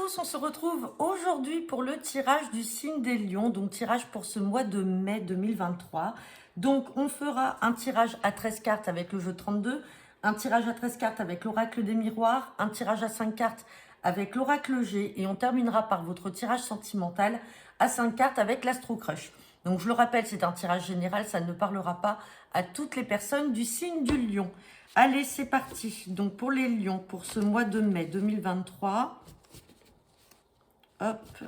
tous, on se retrouve aujourd'hui pour le tirage du signe des lions, donc tirage pour ce mois de mai 2023. Donc on fera un tirage à 13 cartes avec le jeu 32, un tirage à 13 cartes avec l'oracle des miroirs, un tirage à 5 cartes avec l'oracle G et on terminera par votre tirage sentimental à 5 cartes avec l'astro crush. Donc je le rappelle, c'est un tirage général, ça ne parlera pas à toutes les personnes du signe du lion. Allez, c'est parti. Donc pour les lions, pour ce mois de mai 2023, hop.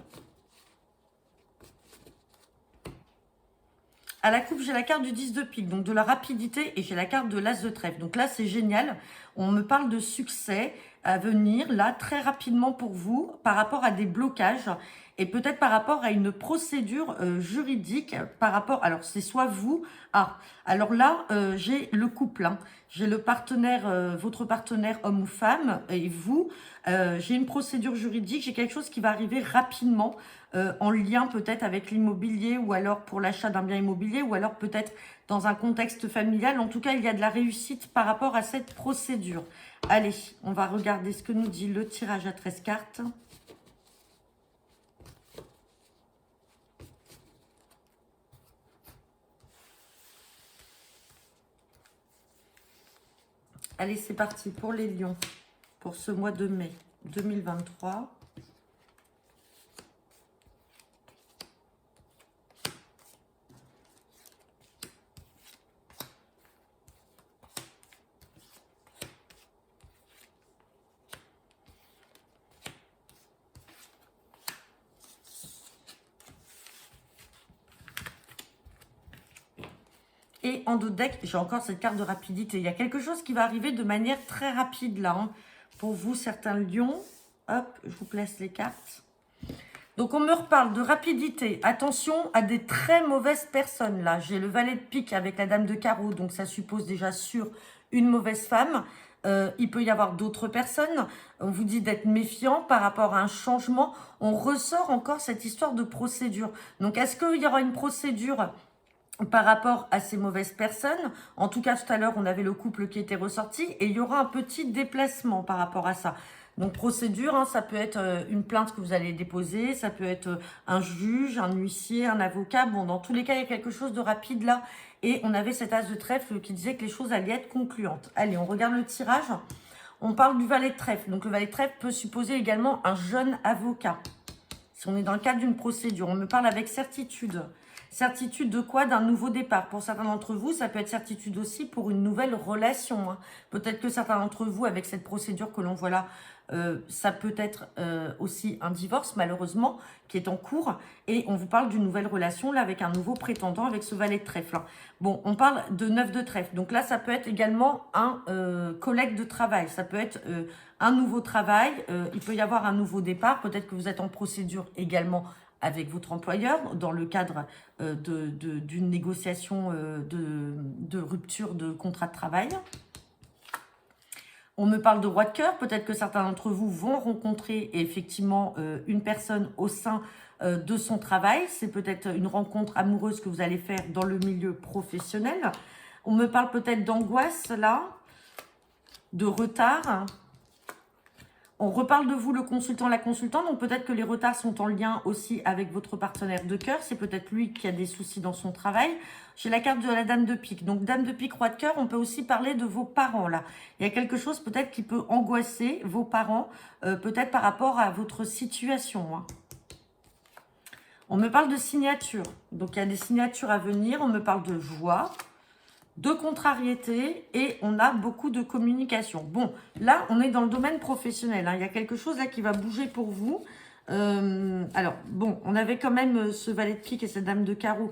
À la coupe, j'ai la carte du 10 de pique, donc de la rapidité, et j'ai la carte de l'as de trèfle. Donc là, c'est génial. On me parle de succès à venir, là, très rapidement pour vous, par rapport à des blocages, et peut-être par rapport à une procédure juridique, par rapport... Alors, c'est soit vous... Ah, alors là, j'ai le couple, hein. J'ai le partenaire, votre partenaire homme ou femme, et vous, j'ai une procédure juridique, j'ai quelque chose qui va arriver rapidement, en lien peut-être avec l'immobilier ou alors pour l'achat d'un bien immobilier ou alors peut-être dans un contexte familial. En tout cas, il y a de la réussite par rapport à cette procédure. Allez, on va regarder ce que nous dit le tirage à 13 cartes. Allez, c'est parti pour les lions, pour ce mois de mai 2023. Et en dos de deck, j'ai encore cette carte de rapidité. Il y a quelque chose qui va arriver de manière très rapide là, hein. Pour vous, certains lions. Hop, je vous place les cartes. Donc, on me reparle de rapidité. Attention à des très mauvaises personnes là. J'ai le valet de pique avec la dame de carreau. Donc, ça suppose déjà sur une mauvaise femme. Il peut y avoir d'autres personnes. On vous dit d'être méfiant par rapport à un changement. On ressort encore cette histoire de procédure. Donc, est-ce qu'il y aura une procédure par rapport à ces mauvaises personnes? En tout cas, tout à l'heure, on avait le couple qui était ressorti et il y aura un petit déplacement par rapport à ça. Donc, procédure, hein, ça peut être une plainte que vous allez déposer, ça peut être un juge, un huissier, un avocat. Bon, dans tous les cas, il y a quelque chose de rapide là. Et on avait cet as de trèfle qui disait que les choses allaient être concluantes. Allez, on regarde le tirage. On parle du valet de trèfle. Donc, le valet de trèfle peut supposer également un jeune avocat. Si on est dans le cadre d'une procédure, on me parle avec certitude. Certitude de quoi? D'un nouveau départ. Pour certains d'entre vous, ça peut être certitude aussi pour une nouvelle relation, hein. Peut-être que certains d'entre vous, avec cette procédure que l'on voit là, ça peut être aussi un divorce, malheureusement, qui est en cours. Et on vous parle d'une nouvelle relation, là, avec un nouveau prétendant, avec ce valet de trèfle, hein. Bon, on parle de 9 de trèfle. Donc là, ça peut être également un collègue de travail. Ça peut être un nouveau travail. Il peut y avoir un nouveau départ. Peut-être que vous êtes en procédure également avec votre employeur dans le cadre d'une négociation de rupture de contrat de travail. On me parle de roi de cœur. Peut-être que certains d'entre vous vont rencontrer effectivement une personne au sein de son travail. C'est peut-être une rencontre amoureuse que vous allez faire dans le milieu professionnel. On me parle peut-être d'angoisse là, de retard. On reparle de vous, le consultant, la consultante. Donc, peut-être que les retards sont en lien aussi avec votre partenaire de cœur. C'est peut-être lui qui a des soucis dans son travail. J'ai la carte de la dame de pique. Donc, dame de pique, roi de cœur, on peut aussi parler de vos parents, là. Il y a quelque chose peut-être qui peut angoisser vos parents, peut-être par rapport à votre situation, hein. On me parle de signature. Donc, il y a des signatures à venir. On me parle de joie, de contrariété et on a beaucoup de communication. Bon, là, on est dans le domaine professionnel, hein. Il y a quelque chose là qui va bouger pour vous. Alors, bon, on avait quand même ce valet de pique et cette dame de carreau.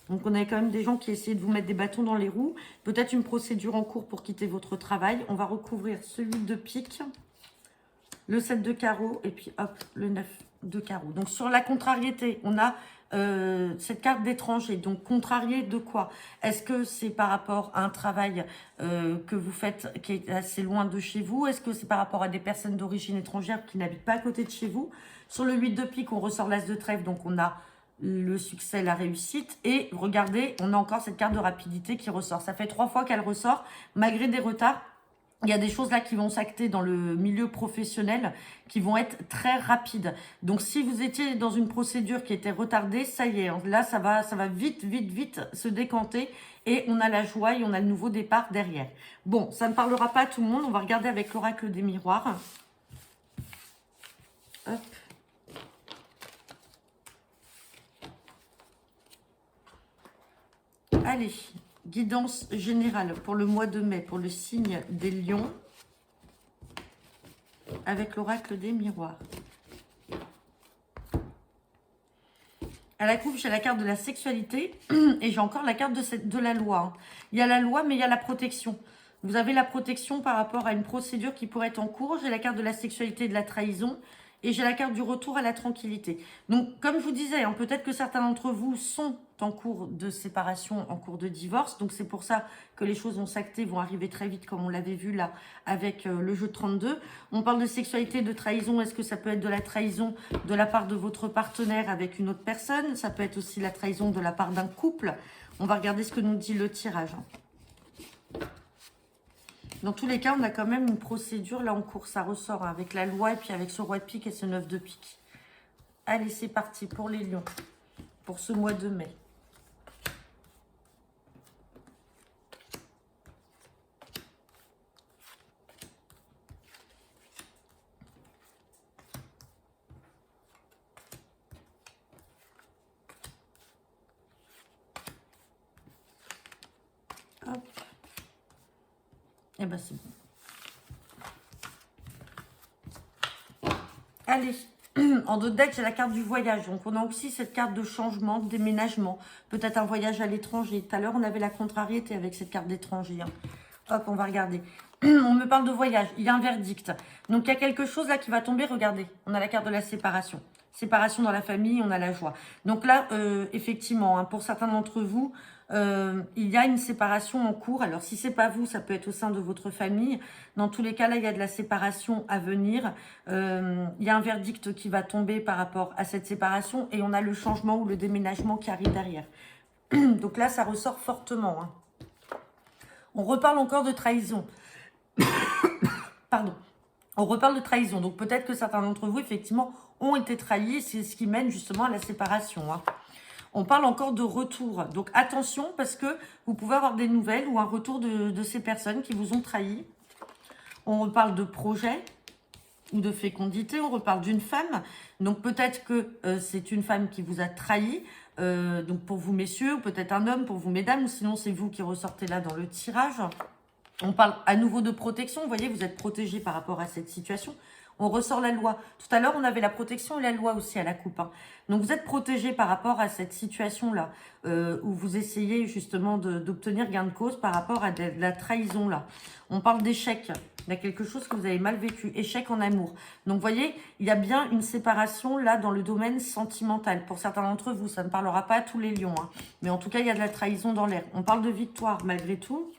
Donc, on avait quand même des gens qui essayaient de vous mettre des bâtons dans les roues. Peut-être une procédure en cours pour quitter votre travail. On va recouvrir ce 8 de pique, le 7 de carreau et puis hop, le 9 de carreau. Donc, sur la contrariété, on a cette carte d'étranger. Donc, contrarié de quoi? Est-ce que c'est par rapport à un travail que vous faites qui est assez loin de chez vous? Est-ce que c'est par rapport à des personnes d'origine étrangère qui n'habitent pas à côté de chez vous? Sur le 8 de pique, on ressort l'as de trèfle. Donc, on a le succès, la réussite. Et regardez, on a encore cette carte de rapidité qui ressort. Ça fait 3 fois qu'elle ressort, malgré des retards. Il y a des choses là qui vont s'acter dans le milieu professionnel qui vont être très rapides. Donc, si vous étiez dans une procédure qui était retardée, ça y est, là, ça va vite, vite, vite se décanter et on a la joie et on a le nouveau départ derrière. Bon, ça ne parlera pas à tout le monde. On va regarder avec l'oracle des miroirs. Hop. Allez, guidance générale pour le mois de mai, pour le signe des lions, avec l'oracle des miroirs. À la coupe, j'ai la carte de la sexualité et j'ai encore la carte de la loi. Il y a la loi, mais il y a la protection. Vous avez la protection par rapport à une procédure qui pourrait être en cours. J'ai la carte de la sexualité et de la trahison. Et j'ai la carte du retour à la tranquillité. Donc, comme je vous disais, hein, peut-être que certains d'entre vous sont en cours de séparation, en cours de divorce. Donc, c'est pour ça que les choses vont s'acter, vont arriver très vite, comme on l'avait vu là avec le jeu 32. On parle de sexualité, de trahison. Est-ce que ça peut être de la trahison de la part de votre partenaire avec une autre personne? Ça peut être aussi la trahison de la part d'un couple. On va regarder ce que nous dit le tirage. Dans tous les cas, on a quand même une procédure là en cours. Ça ressort hein, avec la loi et puis avec ce roi de pique et ce 9 de pique. Allez, c'est parti pour les lions. Pour ce mois de mai. Hop. Et ben c'est bon. Allez. En dos de deck, j'ai la carte du voyage. Donc, on a aussi cette carte de changement, de déménagement. Peut-être un voyage à l'étranger. Tout à l'heure, on avait la contrariété avec cette carte d'étranger. Hein. Hop, on va regarder. On me parle de voyage. Il y a un verdict. Donc, il y a quelque chose là qui va tomber. Regardez, on a la carte de la séparation. Séparation dans la famille, on a la joie. Donc là, effectivement, hein, pour certains d'entre vous, il y a une séparation en cours. Alors, si c'est pas vous, ça peut être au sein de votre famille. Dans tous les cas, là, il y a de la séparation à venir. Il y a un verdict qui va tomber par rapport à cette séparation et on a le changement ou le déménagement qui arrive derrière. Donc là, ça ressort fortement. Hein. On reparle encore de trahison. Pardon. On reparle de trahison. Donc peut-être que certains d'entre vous, effectivement, ont été trahis. C'est ce qui mène justement à la séparation. Hein. On parle encore de retour. Donc attention parce que vous pouvez avoir des nouvelles ou un retour de ces personnes qui vous ont trahi. On reparle de projet ou de fécondité. On reparle d'une femme. Donc peut-être que c'est une femme qui vous a trahi. Donc pour vous messieurs, ou peut-être un homme pour vous mesdames. Ou sinon c'est vous qui ressortez là dans le tirage. On parle à nouveau de protection. Vous voyez, vous êtes protégé par rapport à cette situation. On ressort la loi. Tout à l'heure, on avait la protection et la loi aussi à la coupe. Hein. Donc, vous êtes protégé par rapport à cette situation-là, où vous essayez justement d'obtenir gain de cause par rapport à de la trahison-là. On parle d'échec. Il y a quelque chose que vous avez mal vécu. Échec en amour. Donc, vous voyez, il y a bien une séparation là dans le domaine sentimental. Pour certains d'entre vous, ça ne parlera pas à tous les lions. Hein. Mais en tout cas, il y a de la trahison dans l'air. On parle de victoire malgré tout.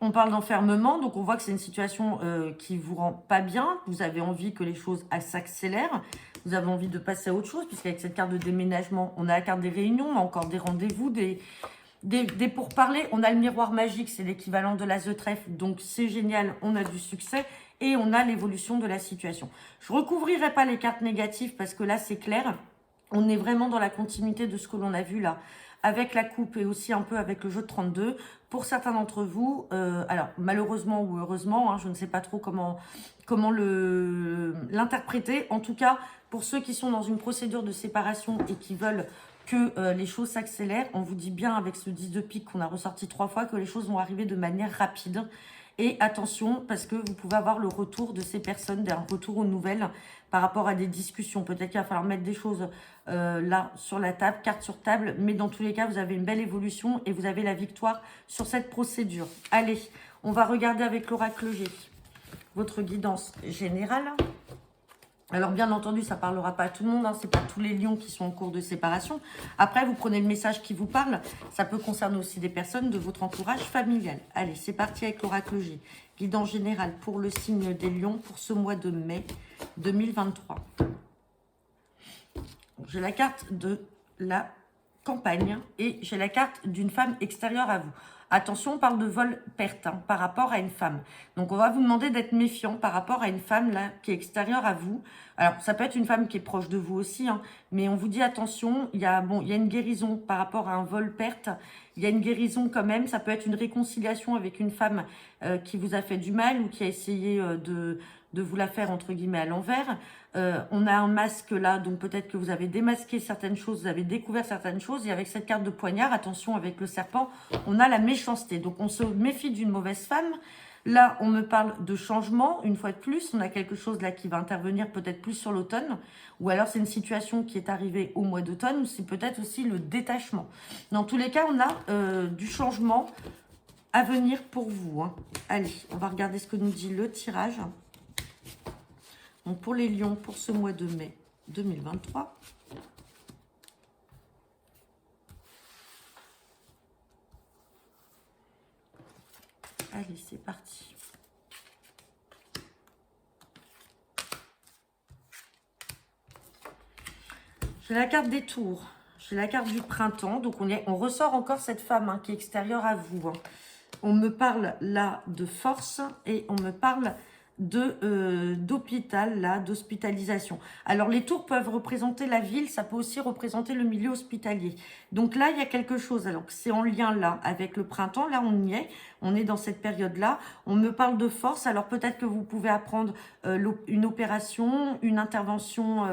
On parle d'enfermement, donc on voit que c'est une situation qui vous rend pas bien. Vous avez envie que les choses s'accélèrent. Vous avez envie de passer à autre chose, puisqu'avec cette carte de déménagement, on a la carte des réunions, on a encore des rendez-vous, des pourparlers. On a le miroir magique, c'est l'équivalent de l'as de trèfle. Donc c'est génial, on a du succès et on a l'évolution de la situation. Je ne recouvrirai pas les cartes négatives parce que là, c'est clair. On est vraiment dans la continuité de ce que l'on a vu là. Avec la coupe et aussi un peu avec le jeu de 32. Pour certains d'entre vous, alors malheureusement ou heureusement, hein, je ne sais pas trop comment l'interpréter. En tout cas, pour ceux qui sont dans une procédure de séparation et qui veulent que les choses s'accélèrent, on vous dit bien avec ce 10 de pique qu'on a ressorti 3 fois que les choses vont arriver de manière rapide. Et attention, parce que vous pouvez avoir le retour de ces personnes, un retour aux nouvelles par rapport à des discussions. Peut-être qu'il va falloir mettre des choses là sur la table, carte sur table. Mais dans tous les cas, vous avez une belle évolution et vous avez la victoire sur cette procédure. Allez, on va regarder avec l'oracle G votre guidance générale. Alors, bien entendu, ça ne parlera pas à tout le monde. Hein, ce n'est pas tous les lions qui sont en cours de séparation. Après, vous prenez le message qui vous parle. Ça peut concerner aussi des personnes de votre entourage familial. Allez, c'est parti avec l'oracle G. Guidance générale pour le signe des lions pour ce mois de mai 2023. J'ai la carte de la campagne et j'ai la carte d'une femme extérieure à vous. Attention, on parle de vol-perte hein, par rapport à une femme. Donc, on va vous demander d'être méfiant par rapport à une femme là qui est extérieure à vous. Alors, ça peut être une femme qui est proche de vous aussi, hein, mais on vous dit attention, il y a une guérison par rapport à un vol-perte. Il y a une guérison quand même. Ça peut être une réconciliation avec une femme qui vous a fait du mal ou qui a essayé de vous la faire entre guillemets à l'envers. On a un masque là, donc peut-être que vous avez démasqué certaines choses, vous avez découvert certaines choses. Et avec cette carte de poignard, attention avec le serpent, on a la méchanceté. Donc on se méfie d'une mauvaise femme. Là, on me parle de changement, une fois de plus. On a quelque chose là qui va intervenir peut-être plus sur l'automne. Ou alors c'est une situation qui est arrivée au mois d'automne. Ou c'est peut-être aussi le détachement. Dans tous les cas, on a du changement à venir pour vous. Hein. Allez, on va regarder ce que nous dit le tirage. Donc pour les lions, pour ce mois de mai 2023. Allez, c'est parti. J'ai la carte des tours. J'ai la carte du printemps. Donc on ressort encore cette femme hein, qui est extérieure à vous. Hein. On me parle là de force et on me parle d'hôpital, là, d'hospitalisation. Alors, les tours peuvent représenter la ville, ça peut aussi représenter le milieu hospitalier. Donc là, il y a quelque chose, alors que c'est en lien là, avec le printemps, là, on est dans cette période-là. On me parle de force, alors peut-être que vous pouvez apprendre une opération, une intervention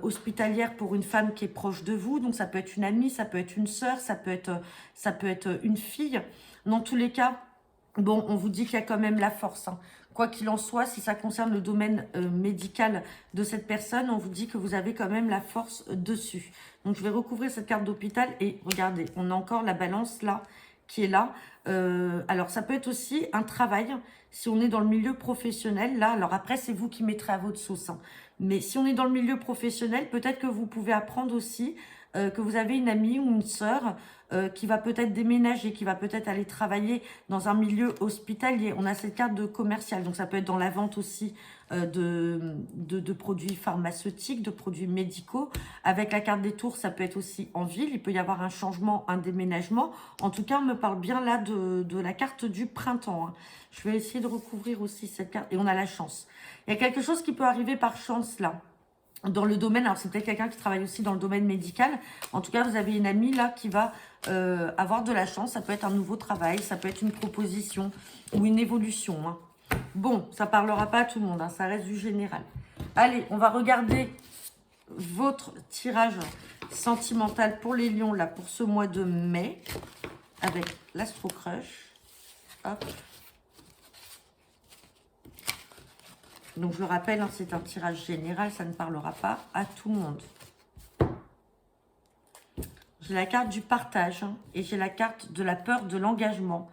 hospitalière pour une femme qui est proche de vous. Donc, ça peut être une amie, ça peut être une sœur, ça peut être une fille. Dans tous les cas, bon, on vous dit qu'il y a quand même la force, hein. Quoi qu'il en soit, si ça concerne le domaine médical de cette personne, on vous dit que vous avez quand même la force dessus. Donc, je vais recouvrir cette carte d'hôpital et regardez, on a encore la balance là, qui est là. Alors, ça peut être aussi un travail, si on est dans le milieu professionnel. Là, alors après, c'est vous qui mettrez à votre sauce. Hein. Mais si on est dans le milieu professionnel, peut-être que vous pouvez apprendre aussi que vous avez une amie ou une sœur qui va peut-être déménager, qui va peut-être aller travailler dans un milieu hospitalier. On a cette carte de commercial, donc ça peut être dans la vente aussi de produits pharmaceutiques, de produits médicaux. Avec la carte des tours, ça peut être aussi en ville. Il peut y avoir un changement, un déménagement. En tout cas, on me parle bien là de la carte du printemps. Hein. Je vais essayer de recouvrir aussi cette carte. Et on a la chance. Il y a quelque chose qui peut arriver par chance là. Dans le domaine, alors c'est peut-être quelqu'un qui travaille aussi dans le domaine médical. En tout cas, vous avez une amie là qui va avoir de la chance. Ça peut être un nouveau travail, ça peut être une proposition ou une évolution. Hein. Bon, ça parlera pas à tout le monde, hein, ça reste du général. Allez, on va regarder votre tirage sentimental pour les lions là pour ce mois de mai avec l'Astro Crush. Hop. Donc, je le rappelle, hein, c'est un tirage général, ça ne parlera pas à tout le monde. J'ai la carte du partage hein, et j'ai la carte de la peur de l'engagement.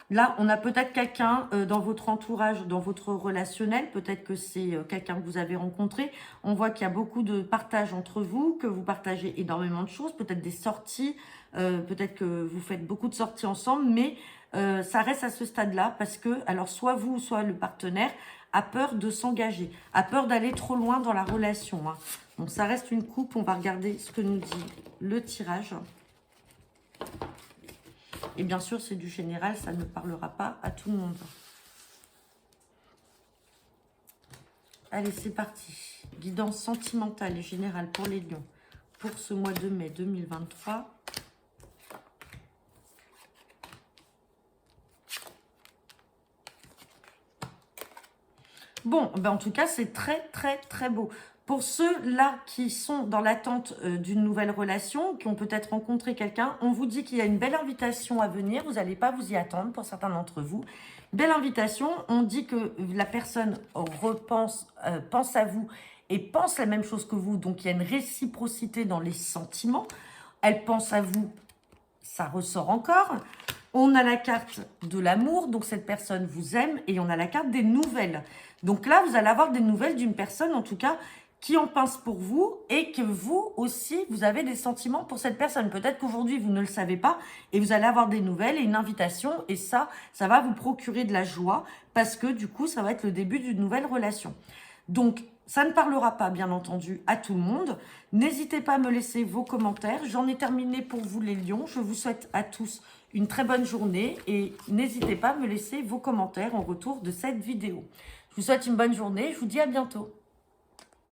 Là, on a peut-être quelqu'un dans votre entourage, dans votre relationnel. Peut-être que c'est quelqu'un que vous avez rencontré. On voit qu'il y a beaucoup de partage entre vous, que vous partagez énormément de choses. Peut-être des sorties, peut-être que vous faites beaucoup de sorties ensemble. Mais ça reste à ce stade-là parce que, alors, soit vous, soit le partenaire a peur de s'engager, a peur d'aller trop loin dans la relation. Hein. Donc, ça reste une coupe. On va regarder ce que nous dit le tirage. Et bien sûr, c'est du général, ça ne parlera pas à tout le monde. Allez, c'est parti. Guidance sentimentale et générale pour les lions pour ce mois de mai 2023. Bon, ben en tout cas, c'est très, très, très beau. Pour ceux-là qui sont dans l'attente d'une nouvelle relation, qui ont peut-être rencontré quelqu'un, on vous dit qu'il y a une belle invitation à venir. Vous n'allez pas vous y attendre pour certains d'entre vous. Belle invitation. On dit que la personne pense à vous et pense la même chose que vous. Donc, il y a une réciprocité dans les sentiments. Elle pense à vous. Ça ressort encore. On a la carte de l'amour, donc cette personne vous aime. Et on a la carte des nouvelles. Donc là, vous allez avoir des nouvelles d'une personne, en tout cas, qui en pense pour vous et que vous aussi, vous avez des sentiments pour cette personne. Peut-être qu'aujourd'hui, vous ne le savez pas et vous allez avoir des nouvelles et une invitation. Et ça va vous procurer de la joie parce que du coup, ça va être le début d'une nouvelle relation. Donc, ça ne parlera pas, bien entendu, à tout le monde. N'hésitez pas à me laisser vos commentaires. J'en ai terminé pour vous, les lions. Je vous souhaite à tous une très bonne journée et n'hésitez pas à me laisser vos commentaires en retour de cette vidéo. Je vous souhaite une bonne journée, je vous dis à bientôt.